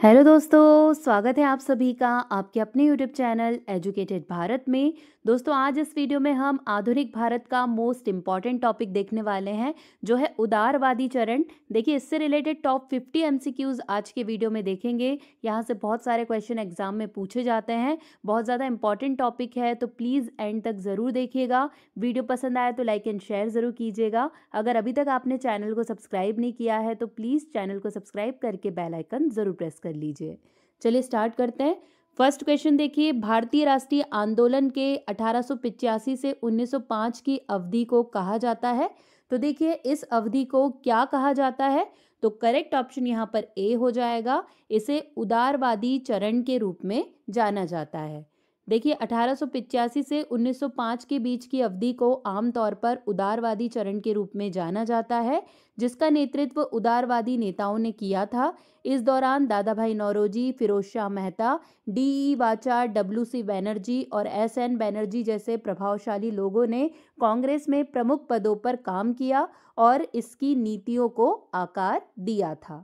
Hello दोस्तों, स्वागत है आप सभी का आपके अपने यूट्यूब चैनल एजुकेटेड भारत में। दोस्तों, आज इस वीडियो में हम आधुनिक भारत का मोस्ट इम्पॉर्टेंट टॉपिक देखने वाले हैं, जो है उदारवादी चरण। देखिए, इससे रिलेटेड टॉप 50 एमसीक्यूज आज के वीडियो में देखेंगे। यहाँ से बहुत सारे क्वेश्चन एग्जाम में पूछे जाते हैं। बहुत ज़्यादा इंपॉर्टेंट टॉपिक है, तो प्लीज़ एंड तक ज़रूर देखिएगा। वीडियो पसंद आए तो लाइक एंड शेयर ज़रूर कीजिएगा। अगर अभी तक आपने चैनल को सब्सक्राइब नहीं किया है तो प्लीज़ चैनल को सब्सक्राइब करके बेल आइकन ज़रूर प्रेस कर लीजिए। चलिए स्टार्ट करते हैं। फर्स्ट क्वेश्चन देखिए, भारतीय राष्ट्रीय आंदोलन के 1885 से 1905 की अवधि को कहा जाता है। तो देखिए, इस अवधि को क्या कहा जाता है? तो करेक्ट ऑप्शन यहाँ पर ए हो जाएगा। इसे उदारवादी चरण के रूप में जाना जाता है। देखिए, 1885 से 1905 के बीच की अवधि को आमतौर पर उदारवादी चरण के रूप में जाना जाता है, जिसका नेतृत्व उदारवादी नेताओं ने किया था। इस दौरान दादा भाई नौरोजी, फिरोज शाह मेहता, डी वाचा, डब्ल्यू.सी. बैनर्जी और एस.एन. बैनर्जी जैसे प्रभावशाली लोगों ने कांग्रेस में प्रमुख पदों पर काम किया और इसकी नीतियों को आकार दिया था।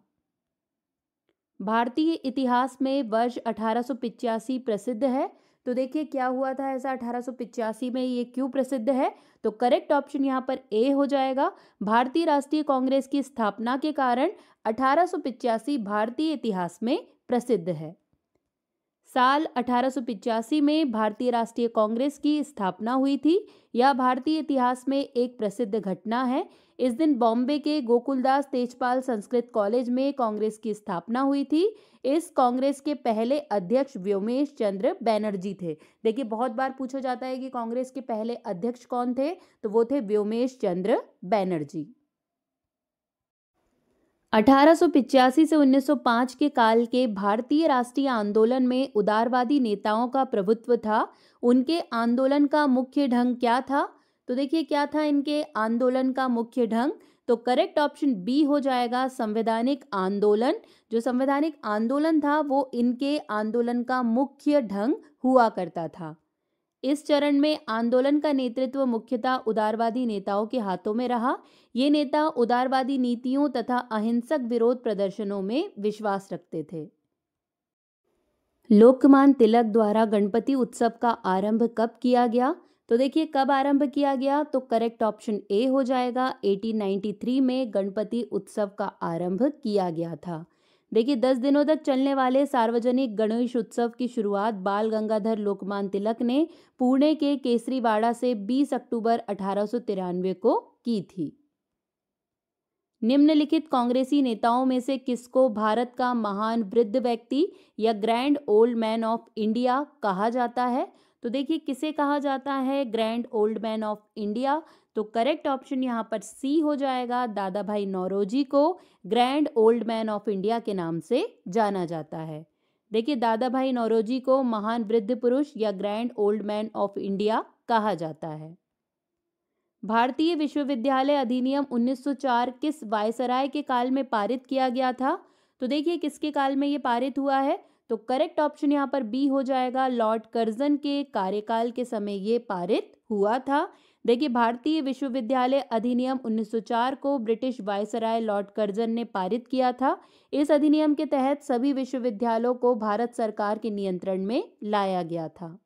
भारतीय इतिहास में वर्ष 1885 प्रसिद्ध है। तो देखिए, क्या हुआ था ऐसा 1885 में, ये क्यों प्रसिद्ध है? तो करेक्ट ऑप्शन यहाँ पर ए हो जाएगा। भारतीय राष्ट्रीय कांग्रेस की स्थापना के कारण 1885 भारतीय इतिहास में प्रसिद्ध है। साल 1885 में भारतीय राष्ट्रीय कांग्रेस की स्थापना हुई थी। यह भारतीय इतिहास में एक प्रसिद्ध घटना है। इस दिन बॉम्बे के गोकुलदास तेजपाल संस्कृत कॉलेज में कांग्रेस की स्थापना हुई थी। इस कांग्रेस के पहले अध्यक्ष व्योमेश चंद्र बैनर्जी थे। देखिए, बहुत बार पूछा जाता है कि कांग्रेस के पहले अध्यक्ष कौन थे, तो वो थे व्योमेश चंद्र बैनर्जी। 1885 से 1905 के काल के भारतीय राष्ट्रीय आंदोलन में उदारवादी नेताओं का प्रभुत्व था। उनके आंदोलन का मुख्य ढंग क्या था? तो देखिए, क्या था इनके आंदोलन का मुख्य ढंग? तो करेक्ट ऑप्शन बी हो जाएगा, संवैधानिक आंदोलन। जो संवैधानिक आंदोलन था वो इनके आंदोलन का मुख्य ढंग हुआ करता था। इस चरण में आंदोलन का नेतृत्व मुख्यतः उदारवादी नेताओं के हाथों में रहा। ये नेता उदारवादी नीतियों तथा अहिंसक विरोध प्रदर्शनों में विश्वास रखते थे। लोकमान्य तिलक द्वारा गणपति उत्सव का आरंभ कब किया गया? तो देखिए, कब आरंभ किया गया? तो करेक्ट ऑप्शन ए हो जाएगा। 1893 में गणपति उत्सव का आरंभ किया गया था। देखिए, 10 दिनों तक चलने वाले सार्वजनिक गणेश उत्सव की शुरुआत बाल गंगाधर लोकमान्य तिलक ने पुणे के केसरीवाड़ा से 20 अक्टूबर 1893 को की थी। निम्नलिखित कांग्रेसी नेताओं में से किसको भारत का महान वृद्ध व्यक्ति या grand old man of India कहा जाता है? तो देखिए, किसे कहा जाता है grand old man of India? तो करेक्ट ऑप्शन यहाँ पर सी हो जाएगा। दादा भाई नौरोजी को grand old man of India के नाम से जाना जाता है। देखिए, दादा भाई नौरोजी को महान वृद्ध पुरुष या grand old man of India कहा जाता है। भारतीय विश्वविद्यालय अधिनियम 1904 किस वायसराय के काल में पारित किया गया था? तो देखिए, किसके काल में ये पारित हुआ है? तो करेक्ट ऑप्शन यहाँ पर बी हो जाएगा। लॉर्ड कर्जन के कार्यकाल के समय ये पारित हुआ था। देखिए, भारतीय विश्वविद्यालय अधिनियम 1904 को ब्रिटिश वायसराय लॉर्ड कर्जन ने पारित किया था। इस अधिनियम के तहत सभी विश्वविद्यालयों को भारत सरकार के नियंत्रण में लाया गया था।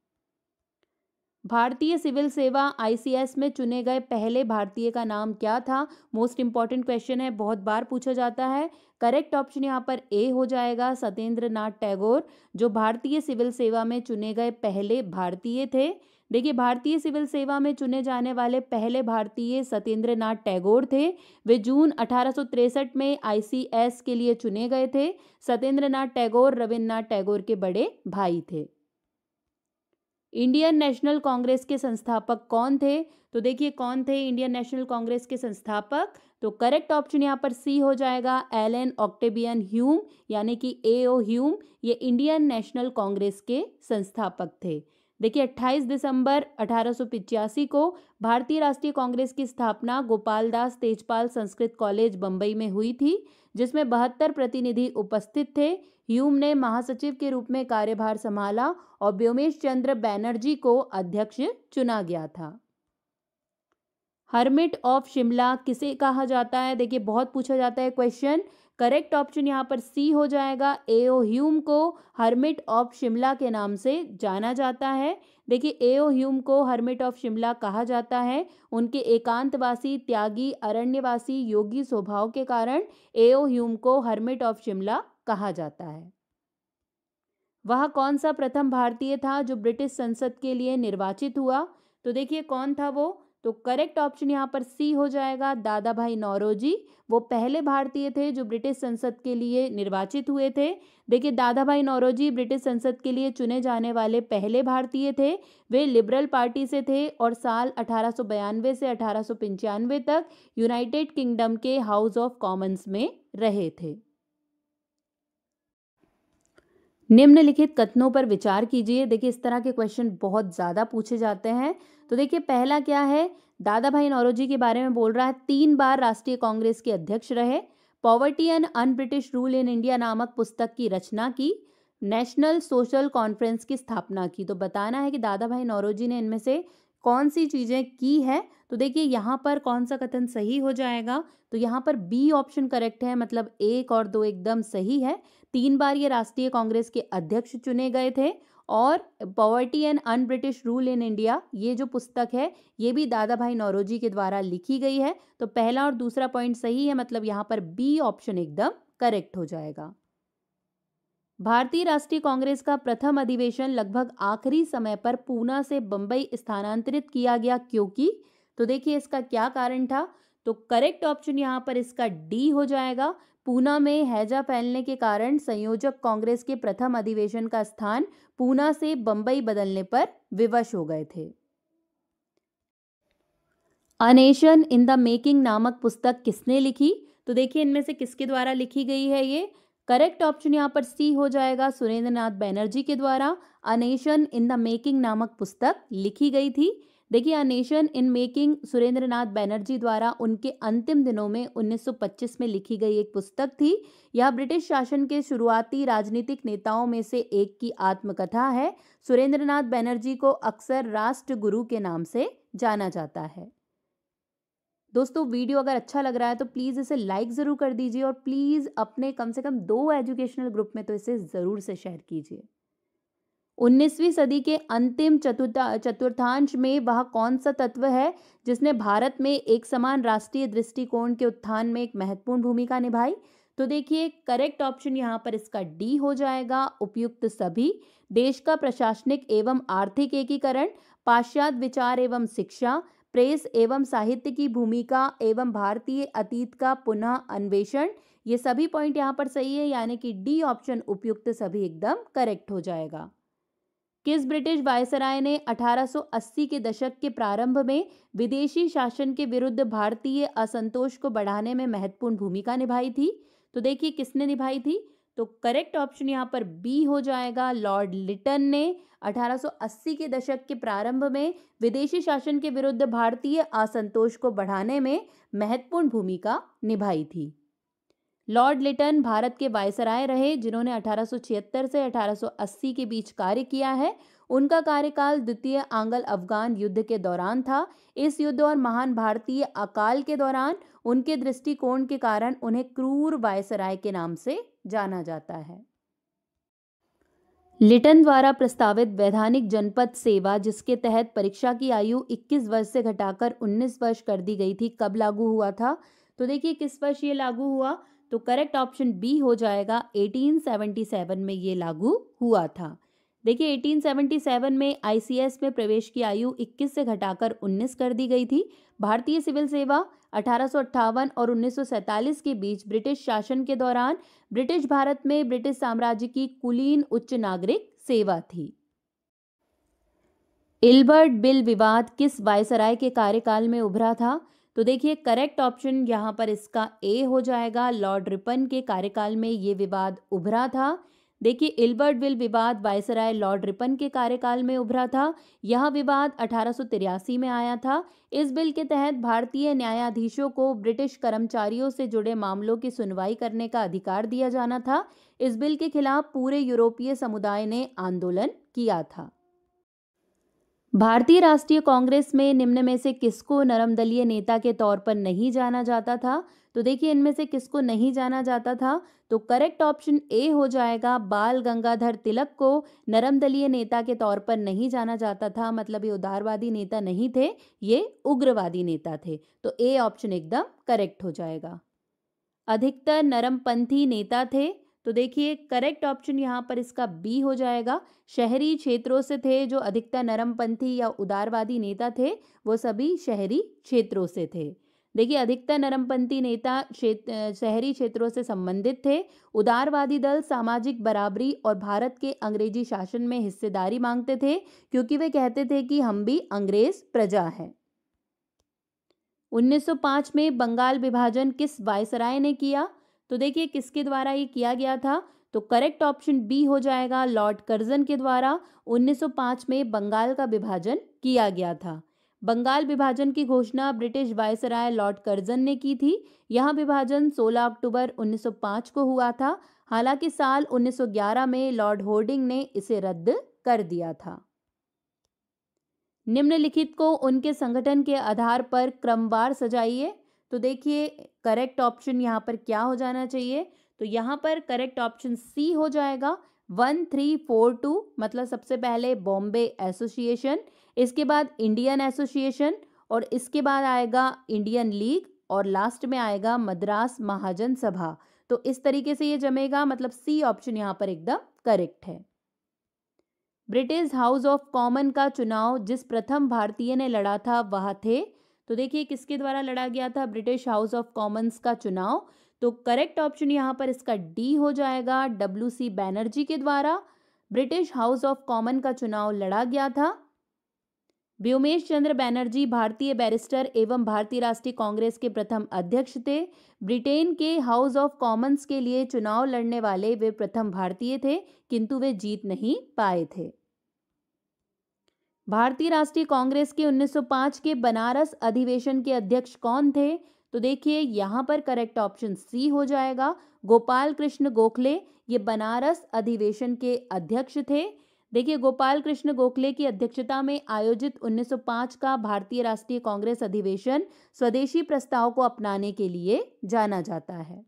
भारतीय सिविल सेवा आईसीएस में चुने गए पहले भारतीय का नाम क्या था? मोस्ट इंपॉर्टेंट क्वेश्चन है, बहुत बार पूछा जाता है। करेक्ट ऑप्शन यहाँ पर ए हो जाएगा, सत्येंद्र नाथ टैगोर, जो भारतीय सिविल सेवा में चुने गए पहले भारतीय थे। देखिए, भारतीय सिविल सेवा में चुने जाने वाले पहले भारतीय सत्येंद्र नाथ टैगोर थे। वे जून 1863 में आईसीएस के लिए चुने गए थे। सत्येंद्र नाथ टैगोर रविन्द्रनाथ टैगोर के बड़े भाई थे। इंडियन नेशनल कांग्रेस के संस्थापक कौन थे? तो देखिए, कौन थे इंडियन नेशनल कांग्रेस के संस्थापक? तो करेक्ट ऑप्शन यहाँ पर सी हो जाएगा, एलन ऑक्टेवियन ह्यूम, यानी कि एओ ह्यूम। ये इंडियन नेशनल कांग्रेस के संस्थापक थे। देखिए, 28 दिसंबर 1885 को भारतीय राष्ट्रीय कांग्रेस की स्थापना गोपालदास तेजपाल संस्कृत कॉलेज बम्बई में हुई थी, जिसमें 72 प्रतिनिधि उपस्थित थे। ह्यूम ने महासचिव के रूप में कार्यभार संभाला और व्योमेश चंद्र बैनर्जी को अध्यक्ष चुना गया था। हर्मिट ऑफ शिमला किसे कहा जाता है? देखिए, बहुत पूछा जाता है क्वेश्चन। करेक्ट ऑप्शन यहाँ पर सी हो जाएगा। एओ ह्यूम को हर्मिट ऑफ शिमला के नाम से जाना जाता है। देखिए एओ ह्यूम को हर्मिट ऑफ शिमला कहा जाता है। उनके एकांतवासी, त्यागी, अरण्यवासी, योगी स्वभाव के कारण एओ ह्यूम को हर्मिट ऑफ शिमला कहा जाता है। वह कौन सा प्रथम भारतीय था जो ब्रिटिश संसद के लिए निर्वाचित हुआ? तो देखिए कौन था वो? तो करेक्ट ऑप्शन यहाँ पर सी हो जाएगा, दादा भाई नौरोजी। वो पहले भारतीय थे जो ब्रिटिश संसद के लिए निर्वाचित हुए थे। देखिए दादा भाई नौरोजी ब्रिटिश संसद के लिए चुने जाने वाले पहले भारतीय थे। वे लिबरल पार्टी से थे और साल 1892 से 1895 तक यूनाइटेड किंगडम के हाउस ऑफ कॉमन्स में रहे थे। निम्नलिखित कथनों पर विचार कीजिए। देखिए इस तरह के क्वेश्चन बहुत ज़्यादा पूछे जाते हैं। तो देखिए पहला क्या है, दादा भाई नौरोजी के बारे में बोल रहा है, 3 बार राष्ट्रीय कांग्रेस के अध्यक्ष रहे, poverty and un British rule in India नामक पुस्तक की रचना की, नेशनल सोशल कॉन्फ्रेंस की स्थापना की। तो बताना है कि दादा भाई नौरोजी ने इनमें से कौन सी चीज़ें की है। तो देखिए यहाँ पर कौन सा कथन सही हो जाएगा? तो यहाँ पर बी ऑप्शन करेक्ट है, मतलब 1 और 2 एकदम सही है। 3 बार ये राष्ट्रीय कांग्रेस के अध्यक्ष चुने गए थे और poverty and un British rule in India ये जो पुस्तक है ये भी दादा भाई नौरोजी के द्वारा लिखी गई है। तो पहला और दूसरा पॉइंट सही है, मतलब यहाँ पर बी ऑप्शन एकदम करेक्ट हो जाएगा। भारतीय राष्ट्रीय कांग्रेस का प्रथम अधिवेशन लगभग आखिरी समय पर पूना से बंबई स्थानांतरित किया गया क्योंकि? तो देखिए इसका क्या कारण था? तो करेक्ट ऑप्शन यहाँ पर इसका डी हो जाएगा। पूना में हैजा फैलने के कारण संयोजक कांग्रेस के प्रथम अधिवेशन का स्थान पूना से बंबई बदलने पर विवश हो गए थे। अ नेशन इन द मेकिंग नामक पुस्तक किसने लिखी? तो देखिए इनमें से किसके द्वारा लिखी गई है ये? करेक्ट ऑप्शन यहाँ पर सी हो जाएगा, सुरेंद्र नाथ बैनर्जी के द्वारा a nation in the making नामक पुस्तक लिखी गई थी। देखिए a nation in making Surendra Nath Banerjee द्वारा उनके अंतिम दिनों में 1925 में लिखी गई एक पुस्तक थी। यह ब्रिटिश शासन के शुरुआती राजनीतिक नेताओं में से एक की आत्मकथा है। सुरेंद्र नाथ बैनर्जी को अक्सर राष्ट्र गुरु के नाम से जाना जाता है। दोस्तों वीडियो अगर अच्छा लग रहा है तो प्लीज़ इसे लाइक ज़रूर कर दीजिए और प्लीज़ अपने कम से कम 2 एजुकेशनल ग्रुप में तो इसे ज़रूर से शेयर कीजिए। 19वीं सदी के अंतिम चतुर्थांश में वह कौन सा तत्व है जिसने भारत में एक समान राष्ट्रीय दृष्टिकोण के उत्थान में एक महत्वपूर्ण भूमिका निभाई? तो देखिए करेक्ट ऑप्शन यहाँ पर इसका डी हो जाएगा, उपयुक्त सभी, देश का प्रशासनिक एवं आर्थिक एकीकरण, पाश्चात्य विचार एवं शिक्षा, प्रेस एवं साहित्य की भूमिका एवं भारतीय अतीत का पुनः अन्वेषण। ये सभी पॉइंट यहाँ पर सही है, यानी कि डी ऑप्शन उपयुक्त सभी एकदम करेक्ट हो जाएगा। किस ब्रिटिश वायसराय ने 1880 के दशक के प्रारंभ में विदेशी शासन के विरुद्ध भारतीय असंतोष को बढ़ाने में महत्वपूर्ण भूमिका निभाई थी? तो देखिए किसने निभाई थी? तो करेक्ट ऑप्शन यहाँ पर बी हो जाएगा, लॉर्ड लिटन ने 1880 के दशक के प्रारंभ में विदेशी शासन के विरुद्ध भारतीय असंतोष को बढ़ाने में महत्वपूर्ण भूमिका निभाई थी। लॉर्ड लिटन भारत के वायसराय रहे जिन्होंने 1876 से 1880 के बीच कार्य किया है। उनका कार्यकाल द्वितीय आंग्ल अफगान युद्ध के दौरान था। इस युद्ध और महान भारतीय अकाल के दौरान उनके दृष्टिकोण के कारण उन्हें क्रूर वायसराय के नाम से जाना जाता है। लिटन द्वारा प्रस्तावित वैधानिक जनपद सेवा जिसके तहत परीक्षा की आयु 21 वर्ष से घटाकर 19 वर्ष कर दी गई थी, कब लागू हुआ था? तो देखिए किस वर्ष ये लागू हुआ? तो करेक्ट ऑप्शन बी हो जाएगा, 1877 में ये लागू हुआ था। देखिए 1877 में आईसीएस में प्रवेश की आयु 21 से घटाकर 19 कर दी गई थी। भारतीय सिविल सेवा 1858 और 1947 के बीच ब्रिटिश शासन के दौरान ब्रिटिश भारत में ब्रिटिश साम्राज्य की कुलीन उच्च नागरिक सेवा थी। इल्बर्ट बिल विवाद किस वायसराय के कार्यकाल में उभरा था? तो देखिए करेक्ट ऑप्शन यहाँ पर इसका ए हो जाएगा, लॉर्ड रिपन के कार्यकाल में ये विवाद उभरा था। देखिए इल्बर्ट बिल विवाद वायसराय लॉर्ड रिपन के कार्यकाल में उभरा था। यह विवाद 1883 में आया था। इस बिल के तहत भारतीय न्यायाधीशों को ब्रिटिश कर्मचारियों से जुड़े मामलों की सुनवाई करने का अधिकार दिया जाना था। इस बिल के खिलाफ पूरे यूरोपीय समुदाय ने आंदोलन किया था। भारतीय राष्ट्रीय कांग्रेस में निम्न में से किसको नरमदलीय नेता के तौर पर नहीं जाना जाता था? तो देखिए इनमें से किसको नहीं जाना जाता था? तो करेक्ट ऑप्शन ए हो जाएगा, बाल गंगाधर तिलक को नरमदलीय नेता के तौर पर नहीं जाना जाता था। मतलब ये उदारवादी नेता नहीं थे, ये उग्रवादी नेता थे। तो ए ऑप्शन एकदम करेक्ट हो जाएगा। अधिकतर नरमपंथी नेता थे, तो देखिए करेक्ट ऑप्शन यहाँ पर इसका बी हो जाएगा। शहरी क्षेत्रों से थे जो अधिकतर नरमपंथी या उदारवादी नेता थे, वो सभी शहरी क्षेत्रों से थे। देखिए अधिकतर नरमपंथी नेता शहरी क्षेत्रों से संबंधित थे। उदारवादी दल सामाजिक बराबरी और भारत के अंग्रेजी शासन में हिस्सेदारी मांगते थे, क्योंकि वे कहते थे कि हम भी अंग्रेज प्रजा हैं। 1905 में बंगाल विभाजन किस वायसराय ने किया? तो देखिए किसके द्वारा ये किया गया था? तो करेक्ट ऑप्शन बी हो जाएगा, लॉर्ड कर्जन के द्वारा 1905 में बंगाल का विभाजन किया गया था। बंगाल विभाजन की घोषणा ब्रिटिश वायसराय लॉर्ड कर्जन ने की थी। यह विभाजन 16 अक्टूबर 1905 को हुआ था। हालांकि साल 1911 में लॉर्ड होर्डिंग ने इसे रद्द कर दिया था। निम्नलिखित को उनके संगठन के आधार पर क्रमवार सजाइए। तो देखिए करेक्ट ऑप्शन यहाँ पर क्या हो जाना चाहिए? तो यहाँ पर करेक्ट ऑप्शन सी हो जाएगा, 1342। मतलब सबसे पहले बॉम्बे एसोसिएशन, इसके बाद इंडियन एसोसिएशन, और इसके बाद आएगा इंडियन लीग, और लास्ट में आएगा मद्रास महाजन सभा। तो इस तरीके से ये जमेगा। मतलब सी ऑप्शन यहाँ पर एकदम करेक्ट है। ब्रिटिश हाउस ऑफ कॉमन का चुनाव जिस प्रथम भारतीय ने लड़ा था वह थे? तो देखिए किसके द्वारा लड़ा गया था ब्रिटिश हाउस ऑफ कॉमन्स का चुनाव? तो करेक्ट ऑप्शन यहाँ पर इसका डी हो जाएगा, WC बैनर्जी के द्वारा ब्रिटिश हाउस ऑफ कॉमन का चुनाव लड़ा गया था। व्योमेश चंद्र बैनर्जी भारतीय बैरिस्टर एवं भारतीय राष्ट्रीय कांग्रेस के प्रथम अध्यक्ष थे। ब्रिटेन के हाउस ऑफ कॉमन्स के लिए चुनाव लड़ने वाले वे प्रथम भारतीय थे, किंतु वे जीत नहीं पाए थे। भारतीय राष्ट्रीय कांग्रेस के 1905 के बनारस अधिवेशन के अध्यक्ष कौन थे? तो देखिए यहाँ पर करेक्ट ऑप्शन सी हो जाएगा, गोपाल कृष्ण गोखले। ये बनारस अधिवेशन के अध्यक्ष थे। देखिए गोपाल कृष्ण गोखले की अध्यक्षता में आयोजित 1905 का भारतीय राष्ट्रीय कांग्रेस अधिवेशन स्वदेशी प्रस्ताव को अपनाने के लिए जाना जाता है।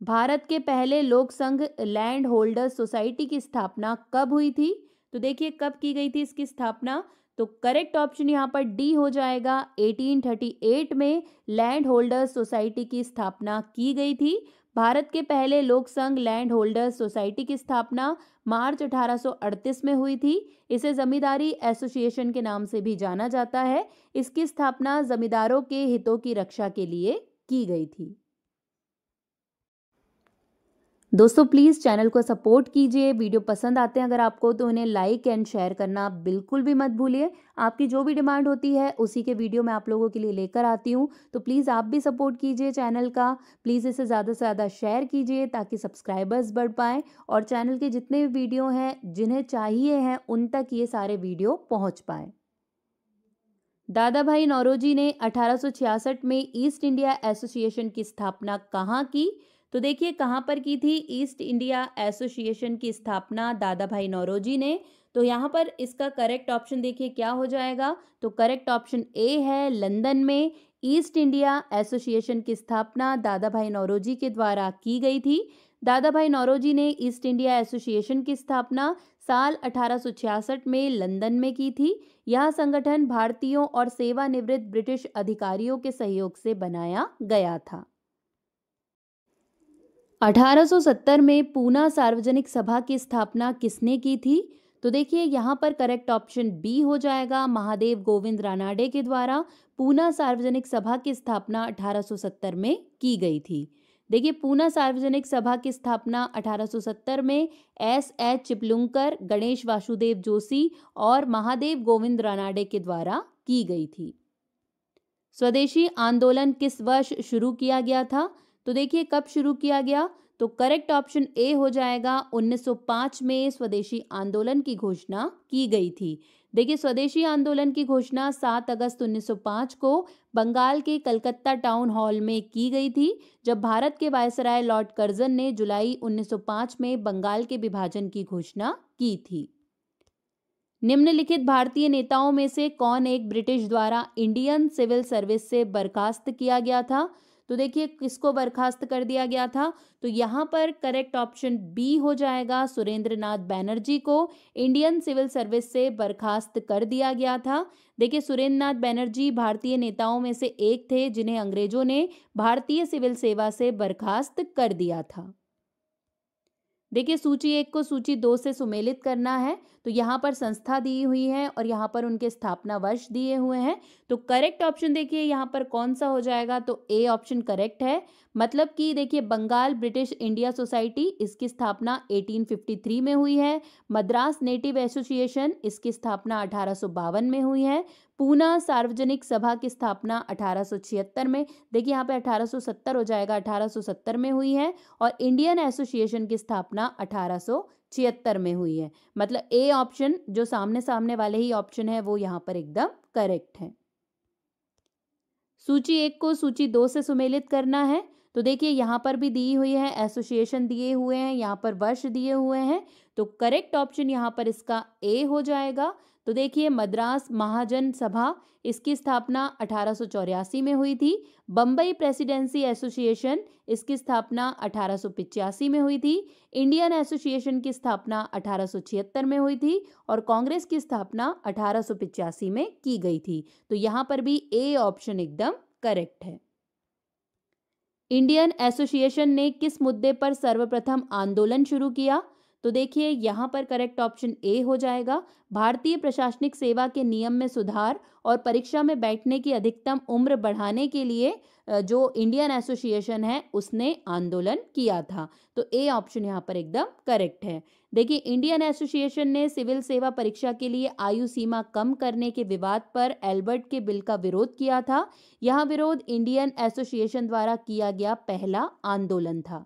भारत के पहले लोक संघ लैंड होल्डर्स सोसाइटी की स्थापना कब हुई थी? तो देखिए कब की गई थी इसकी स्थापना? तो करेक्ट ऑप्शन यहाँ पर डी हो जाएगा, 1838 में लैंड होल्डर्स सोसाइटी की स्थापना की गई थी। भारत के पहले लोक संघ लैंड होल्डर्स सोसाइटी की स्थापना मार्च 1838 में हुई थी। इसे जमींदारी एसोसिएशन के नाम से भी जाना जाता है। इसकी स्थापना जमींदारों के हितों की रक्षा के लिए की गई थी। दोस्तों प्लीज़ चैनल को सपोर्ट कीजिए। वीडियो पसंद आते हैं अगर आपको तो उन्हें लाइक एंड शेयर करना बिल्कुल भी मत भूलिए। आपकी जो भी डिमांड होती है उसी के वीडियो मैं आप लोगों के लिए लेकर आती हूँ, तो प्लीज़ आप भी सपोर्ट कीजिए चैनल का। प्लीज़ इसे ज़्यादा से ज़्यादा शेयर कीजिए ताकि सब्सक्राइबर्स बढ़ पाएँ और चैनल के जितने भी वीडियो हैं जिन्हें चाहिए हैं उन तक ये सारे वीडियो पहुँच पाएँ। दादा भाई नौरोजी ने 1866 में ईस्ट इंडिया एसोसिएशन की स्थापना कहाँ की? तो देखिए कहाँ पर की थी ईस्ट इंडिया एसोसिएशन की स्थापना दादा भाई नौरोजी ने? तो यहाँ पर इसका करेक्ट ऑप्शन देखिए क्या हो जाएगा? तो करेक्ट ऑप्शन ए है, लंदन में ईस्ट इंडिया एसोसिएशन की स्थापना दादा भाई नौरोजी के द्वारा की गई थी। दादा भाई नौरोजी ने ईस्ट इंडिया एसोसिएशन की स्थापना साल 1866 में लंदन में की थी। यह संगठन भारतीयों और सेवानिवृत्त ब्रिटिश अधिकारियों के सहयोग से बनाया गया था। 1870 में पूना सार्वजनिक सभा की स्थापना किसने की थी? तो देखिए यहाँ पर करेक्ट ऑप्शन बी हो जाएगा, महादेव गोविंद रानाडे के द्वारा पूना सार्वजनिक सभा की स्थापना 1870 में की गई थी। देखिए पूना सार्वजनिक सभा की स्थापना 1870 में S.H. चिपलुंकर, गणेश वासुदेव जोशी और महादेव गोविंद रानाडे के द्वारा की गई थी। स्वदेशी आंदोलन किस वर्ष शुरू किया गया था? तो देखिए कब शुरू किया गया? तो करेक्ट ऑप्शन ए हो जाएगा, 1905 में स्वदेशी आंदोलन की घोषणा की गई थी। देखिए स्वदेशी आंदोलन की घोषणा 7 अगस्त 1905 को बंगाल के कलकत्ता टाउन हॉल में की गई थी, जब भारत के वायसराय लॉर्ड कर्जन ने जुलाई 1905 में बंगाल के विभाजन की घोषणा की थी। निम्नलिखित भारतीय नेताओं में से कौन एक ब्रिटिश द्वारा इंडियन सिविल सर्विस से बर्खास्त किया गया था? तो देखिए किसको बर्खास्त कर दिया गया था? तो यहाँ पर करेक्ट ऑप्शन बी हो जाएगा, सुरेंद्रनाथ बैनर्जी को इंडियन सिविल सर्विस से बर्खास्त कर दिया गया था। देखिए सुरेंद्रनाथ बैनर्जी भारतीय नेताओं में से एक थे जिन्हें अंग्रेजों ने भारतीय सिविल सेवा से बर्खास्त कर दिया था। देखिए सूची 1 को सूची 2 से सुमेलित करना है। तो यहाँ पर संस्था दी हुई है और यहाँ पर उनके स्थापना वर्ष दिए हुए हैं। तो करेक्ट ऑप्शन देखिए यहाँ पर कौन सा हो जाएगा? तो ए ऑप्शन करेक्ट है। मतलब कि देखिए बंगाल ब्रिटिश इंडिया सोसाइटी, इसकी स्थापना 1853 में हुई है। मद्रास नेटिव एसोसिएशन, इसकी स्थापना 1852 में हुई है। पूना सार्वजनिक सभा की स्थापना 1876 में, देखिए यहाँ पे 1870 हो जाएगा, 1870 में हुई है। और इंडियन एसोसिएशन की स्थापना 1876 में हुई है। मतलब ए ऑप्शन जो सामने सामने वाले ही ऑप्शन है वो यहाँ पर एकदम करेक्ट है। सूची 1 को सूची 2 से सुमेलित करना है। तो देखिए यहाँ पर भी दी हुई है, एसोसिएशन दिए हुए हैं, यहाँ पर वर्ष दिए हुए हैं। तो करेक्ट ऑप्शन यहाँ पर इसका ए हो जाएगा। तो देखिए मद्रास महाजन सभा, इसकी स्थापना 1884 में हुई थी। बम्बई प्रेसिडेंसी एसोसिएशन, इसकी स्थापना 1885 में हुई थी। इंडियन एसोसिएशन की स्थापना 1876 में हुई थी और कांग्रेस की स्थापना 1885 में की गई थी। तो यहाँ पर भी ए ऑप्शन एकदम करेक्ट है। इंडियन एसोसिएशन ने किस मुद्दे पर सर्वप्रथम आंदोलन शुरू किया? तो देखिए यहाँ पर करेक्ट ऑप्शन ए हो जाएगा, भारतीय प्रशासनिक सेवा के नियम में सुधार और परीक्षा में बैठने की अधिकतम उम्र बढ़ाने के लिए जो इंडियन एसोसिएशन है उसने आंदोलन किया था। तो ए ऑप्शन यहाँ पर एकदम करेक्ट है। देखिए इंडियन एसोसिएशन ने सिविल सेवा परीक्षा के लिए आयु सीमा कम करने के विवाद पर एल्बर्ट के बिल का विरोध किया था। यह विरोध इंडियन एसोसिएशन द्वारा किया गया पहला आंदोलन था।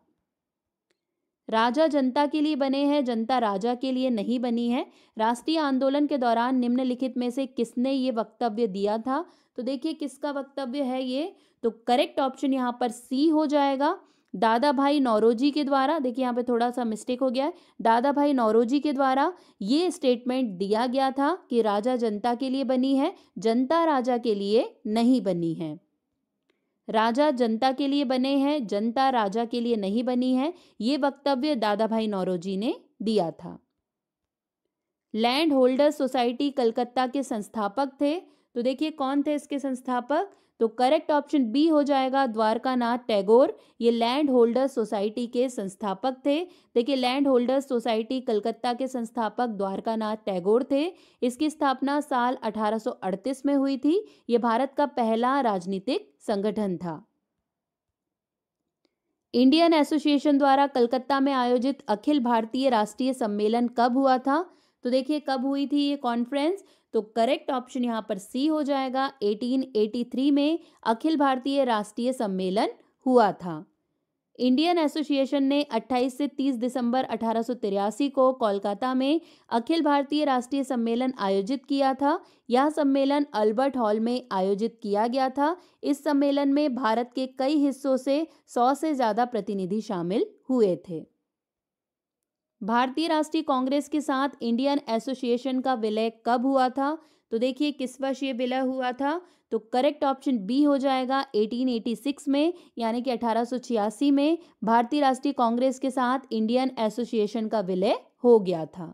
राजा जनता के लिए बने हैं, जनता राजा के लिए नहीं बनी है। राष्ट्रीय आंदोलन के दौरान निम्नलिखित में से किसने ये वक्तव्य दिया था? तो देखिए किसका वक्तव्य है ये? तो करेक्ट ऑप्शन यहाँ पर सी हो जाएगा, दादा भाई नौरोजी के द्वारा। देखिए यहाँ पे थोड़ा सा मिस्टेक हो गया है, दादा भाई नौरोजी के द्वारा ये स्टेटमेंट दिया गया था कि राजा जनता के लिए बनी है, जनता राजा के लिए नहीं बनी है। राजा जनता के लिए बने हैं, जनता राजा के लिए नहीं बनी है, ये वक्तव्य दादा भाई नौरोजी ने दिया था। लैंड होल्डर्स सोसाइटी कलकत्ता के संस्थापक थे। तो देखिए कौन थे इसके संस्थापक? तो करेक्ट ऑप्शन बी हो जाएगा, द्वारकानाथ टैगोर। ये लैंड होल्डर्स सोसाइटी के संस्थापक थे। देखिए लैंड होल्डर्स सोसाइटी कलकत्ता के संस्थापक द्वारकानाथ टैगोर थे। इसकी स्थापना साल 1838 में हुई थी। ये भारत का पहला राजनीतिक संगठन था। इंडियन एसोसिएशन द्वारा कलकत्ता में आयोजित अखिल भारतीय राष्ट्रीय सम्मेलन कब हुआ था? तो देखिए कब हुई थी ये कॉन्फ्रेंस? तो करेक्ट ऑप्शन यहाँ पर सी हो जाएगा, 1883 में अखिल भारतीय राष्ट्रीय सम्मेलन हुआ था। इंडियन एसोसिएशन ने 28 से 30 दिसंबर 1883 को कोलकाता में अखिल भारतीय राष्ट्रीय सम्मेलन आयोजित किया था। यह सम्मेलन अल्बर्ट हॉल में आयोजित किया गया था। इस सम्मेलन में भारत के कई हिस्सों से 100 से ज़्यादा प्रतिनिधि शामिल हुए थे। भारतीय राष्ट्रीय कांग्रेस के साथ इंडियन एसोसिएशन का विलय कब हुआ था? तो देखिए किस वर्ष ये विलय हुआ था? तो करेक्ट ऑप्शन बी हो जाएगा, 1886 में, यानी कि 1886 में भारतीय राष्ट्रीय कांग्रेस के साथ इंडियन एसोसिएशन का विलय हो गया था।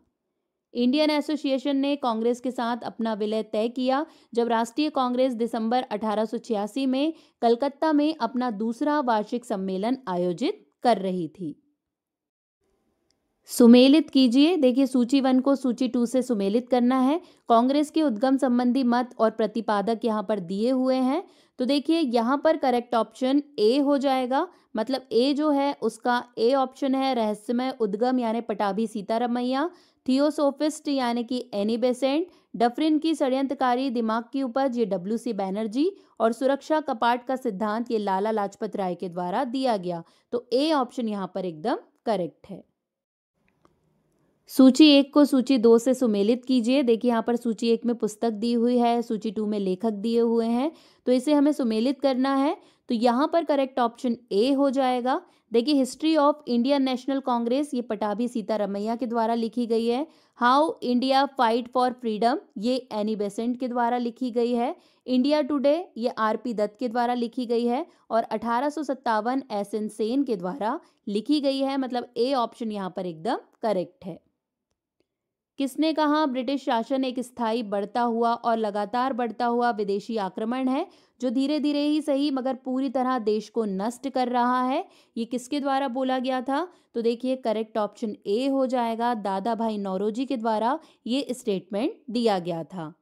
इंडियन एसोसिएशन ने कांग्रेस के साथ अपना विलय तय किया जब राष्ट्रीय कांग्रेस दिसंबर 1886 में कलकत्ता में अपना दूसरा वार्षिक सम्मेलन आयोजित कर रही थी। सुमेलित कीजिए। देखिए सूची 1 को सूची 2 से सुमेलित करना है। कांग्रेस के उद्गम संबंधी मत और प्रतिपादक यहाँ पर दिए हुए हैं। तो देखिए यहाँ पर करेक्ट ऑप्शन ए हो जाएगा। मतलब ए जो है उसका ए ऑप्शन है, रहस्यमय उद्गम यानी पटाभी सीतारमैया, थियोसोफिस्ट यानी कि एनी बेसेंट, डफरिन की षड्यंत्रकारी दिमाग की उपज ये WC बैनर्जी, और सुरक्षा कपाट का सिद्धांत ये लाला लाजपत राय के द्वारा दिया गया। तो ए ऑप्शन यहाँ पर एकदम करेक्ट है। सूची 1 को सूची 2 से सुमेलित कीजिए। देखिए यहाँ पर सूची 1 में पुस्तक दी हुई है, सूची 2 में लेखक दिए हुए हैं, तो इसे हमें सुमेलित करना है। तो यहाँ पर करेक्ट ऑप्शन ए हो जाएगा। देखिए history of Indian national Congress ये पटाभी सीतारमैया के द्वारा लिखी गई है। How India fight for freedom ये एनी बेसेंट के द्वारा लिखी गई है। इंडिया टुडे ये आरपी दत्त के द्वारा लिखी गई है और 1857 एस एन सेन के द्वारा लिखी गई है। मतलब ए ऑप्शन यहाँ पर एकदम करेक्ट है। किसने कहा ब्रिटिश शासन एक स्थायी बढ़ता हुआ और लगातार बढ़ता हुआ विदेशी आक्रमण है जो धीरे धीरे ही सही मगर पूरी तरह देश को नष्ट कर रहा है। ये किसके द्वारा बोला गया था? तो देखिए करेक्ट ऑप्शन ए हो जाएगा, दादा भाई नौरोजी के द्वारा ये स्टेटमेंट दिया गया था।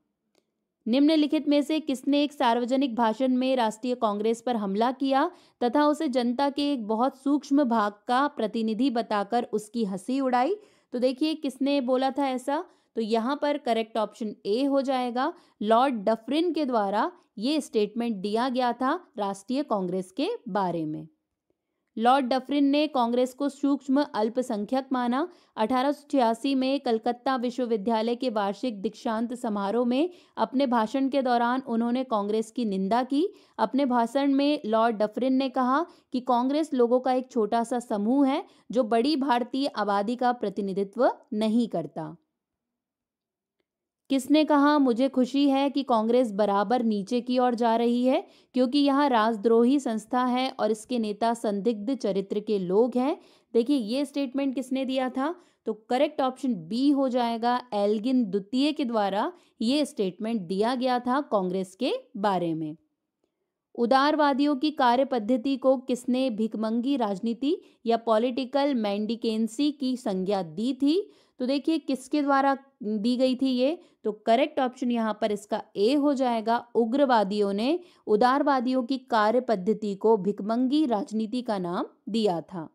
निम्नलिखित में से किसने एक सार्वजनिक भाषण में राष्ट्रीय कांग्रेस पर हमला किया तथा उसे जनता के एक बहुत सूक्ष्म भाग का प्रतिनिधि बताकर उसकी हंसी उड़ाई? तो देखिए किसने बोला था ऐसा? तो यहाँ पर करेक्ट ऑप्शन ए हो जाएगा, लॉर्ड डफरिन के द्वारा ये स्टेटमेंट दिया गया था राष्ट्रीय कांग्रेस के बारे में। लॉर्ड डफरिन ने कांग्रेस को सूक्ष्म अल्पसंख्यक माना। 1886 में कलकत्ता विश्वविद्यालय के वार्षिक दीक्षांत समारोह में अपने भाषण के दौरान उन्होंने कांग्रेस की निंदा की। अपने भाषण में लॉर्ड डफरिन ने कहा कि कांग्रेस लोगों का एक छोटा सा समूह है जो बड़ी भारतीय आबादी का प्रतिनिधित्व नहीं करता। किसने कहा मुझे खुशी है कि कांग्रेस बराबर नीचे की ओर जा रही है क्योंकि यह राजद्रोही संस्था है और इसके नेता संदिग्ध चरित्र के लोग हैं? देखिए ये स्टेटमेंट किसने दिया था? तो करेक्ट ऑप्शन बी हो जाएगा, एल्गिन द्वितीय के द्वारा ये स्टेटमेंट दिया गया था कांग्रेस के बारे में। उदारवादियों की कार्य पद्धति को किसने भिखमंगी राजनीति या पॉलिटिकल मेंडिकेंसी की संज्ञा दी थी? तो देखिए किसके द्वारा दी गई थी ये? तो करेक्ट ऑप्शन यहाँ पर इसका ए हो जाएगा, उग्रवादियों ने उदारवादियों की कार्य पद्धति को भिखमंगी राजनीति का नाम दिया था।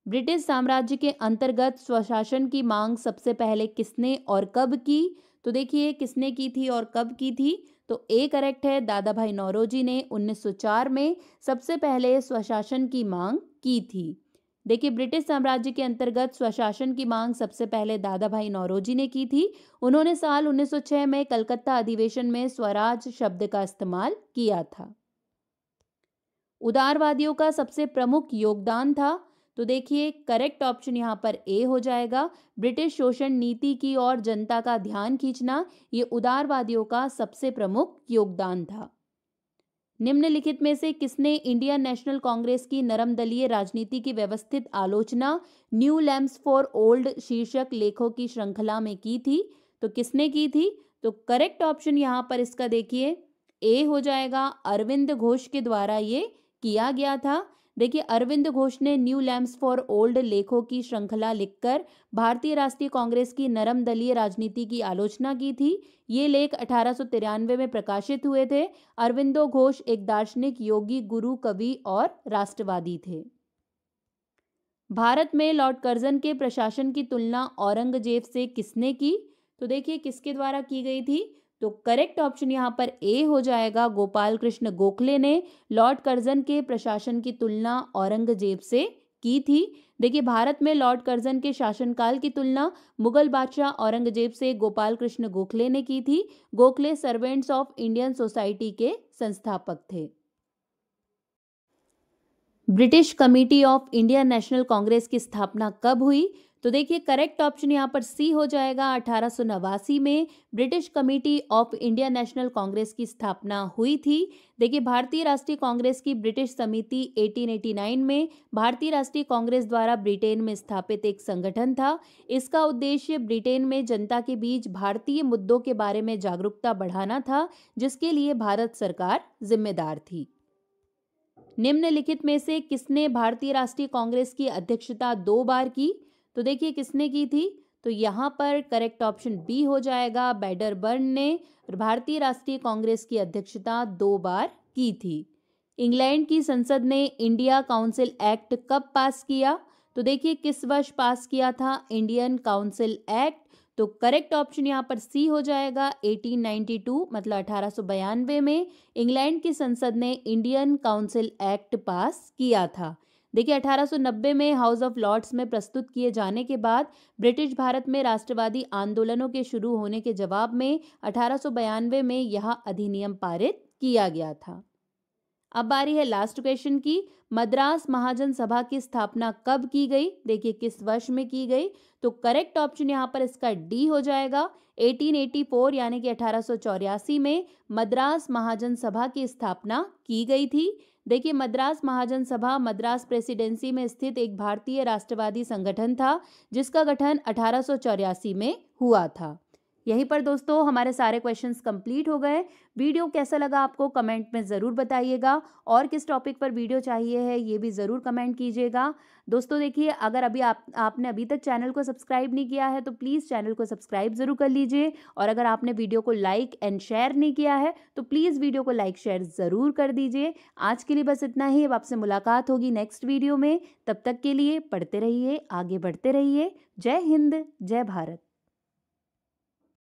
ब्रिटिश साम्राज्य के अंतर्गत स्वशासन की मांग सबसे पहले किसने और कब की? तो देखिए किसने की थी और कब की थी? तो ए करेक्ट है, दादा भाई नौरोजी ने 1904 में सबसे पहले स्वशासन की मांग की थी। देखिए ब्रिटिश साम्राज्य के अंतर्गत स्वशासन की मांग सबसे पहले दादा भाई नौरोजी ने की थी। उन्होंने साल 1906 में कलकत्ता अधिवेशन में स्वराज शब्द का इस्तेमाल किया था। उदारवादियों का सबसे प्रमुख योगदान था? तो देखिए करेक्ट ऑप्शन यहाँ पर ए हो जाएगा, ब्रिटिश शोषण नीति की ओर जनता का ध्यान खींचना ये उदारवादियों का सबसे प्रमुख योगदान था। निम्नलिखित में से किसने इंडियन नेशनल कांग्रेस की नरमदलीय राजनीति की व्यवस्थित आलोचना न्यू लैम्प्स फॉर ओल्ड शीर्षक लेखों की श्रृंखला में की थी? तो किसने की थी? तो करेक्ट ऑप्शन यहाँ पर इसका देखिए ए हो जाएगा, अरविंद घोष के द्वारा ये किया गया था। देखिए अरविंद घोष ने न्यू लैम्प्स फॉर ओल्ड लेखों की श्रृंखला लिखकर भारतीय राष्ट्रीय कांग्रेस की नरम दलीय राजनीति की आलोचना की थी। ये लेख 1893 में प्रकाशित हुए थे। अरविंदो घोष एक दार्शनिक, योगी, गुरु, कवि और राष्ट्रवादी थे। भारत में लॉर्ड कर्जन के प्रशासन की तुलना औरंगजेब से किसने की? तो देखिए किसके द्वारा की गई थी? तो करेक्ट ऑप्शन यहाँ पर ए हो जाएगा, गोपाल कृष्ण गोखले ने लॉर्ड कर्जन के प्रशासन की तुलना औरंगजेब से की थी। देखिए भारत में लॉर्ड कर्जन के शासनकाल की तुलना मुगल बादशाह औरंगजेब से गोपाल कृष्ण गोखले ने की थी। Gokhale servants of Indian society के संस्थापक थे। British committee of Indian national Congress की स्थापना कब हुई? तो देखिए करेक्ट ऑप्शन यहाँ पर सी हो जाएगा, 1889 में British committee of Indian national Congress की स्थापना हुई थी। देखिए भारतीय राष्ट्रीय कांग्रेस की ब्रिटिश समिति 1889 में भारतीय राष्ट्रीय कांग्रेस द्वारा ब्रिटेन में स्थापित एक संगठन था। इसका उद्देश्य ब्रिटेन में जनता के बीच भारतीय मुद्दों के बारे में जागरूकता बढ़ाना था, जिसके लिए भारत सरकार जिम्मेदार थी। निम्नलिखित में से किसने भारतीय राष्ट्रीय कांग्रेस की अध्यक्षता 2 बार की? तो देखिए किसने की थी? तो यहाँ पर करेक्ट ऑप्शन बी हो जाएगा, बैडरबर्न ने भारतीय राष्ट्रीय कांग्रेस की अध्यक्षता 2 बार की थी। इंग्लैंड की संसद ने इंडिया काउंसिल एक्ट कब पास किया? तो देखिए किस वर्ष पास किया था इंडियन काउंसिल एक्ट? तो करेक्ट ऑप्शन यहाँ पर सी हो जाएगा, 1892 मतलब 1892 में इंग्लैंड की संसद ने इंडियन काउंसिल एक्ट पास किया था। देखिए 1890 में हाउस ऑफ लॉर्ड्स में प्रस्तुत किए जाने के बाद ब्रिटिश भारत में राष्ट्रवादी आंदोलनों के शुरू होने के जवाब में 1892 में यह अधिनियम पारित किया गया था। अब बारी है लास्ट क्वेश्चन की। मद्रास महाजन सभा की स्थापना कब की गई? देखिए किस वर्ष में की गई? तो करेक्ट ऑप्शन यहाँ पर इसका डी हो जाएगा। 1884 यानी कि 1884 में मद्रास महाजन सभा की स्थापना की गई थी। देखिए मद्रास महाजन सभा मद्रास प्रेसिडेंसी में स्थित एक भारतीय राष्ट्रवादी संगठन था, जिसका गठन 1884 में हुआ था। यहीं पर दोस्तों हमारे सारे क्वेश्चंस कंप्लीट हो गए। वीडियो कैसा लगा आपको कमेंट में ज़रूर बताइएगा, और किस टॉपिक पर वीडियो चाहिए है ये भी ज़रूर कमेंट कीजिएगा। दोस्तों देखिए, अगर आपने अभी तक चैनल को सब्सक्राइब नहीं किया है तो प्लीज़ चैनल को सब्सक्राइब ज़रूर कर लीजिए, और अगर आपने वीडियो को लाइक एंड शेयर नहीं किया है तो प्लीज़ वीडियो को लाइक शेयर ज़रूर कर दीजिए। आज के लिए बस इतना ही। अब आपसे मुलाकात होगी नेक्स्ट वीडियो में। तब तक के लिए पढ़ते रहिए, आगे बढ़ते रहिए। जय हिंद, जय भारत।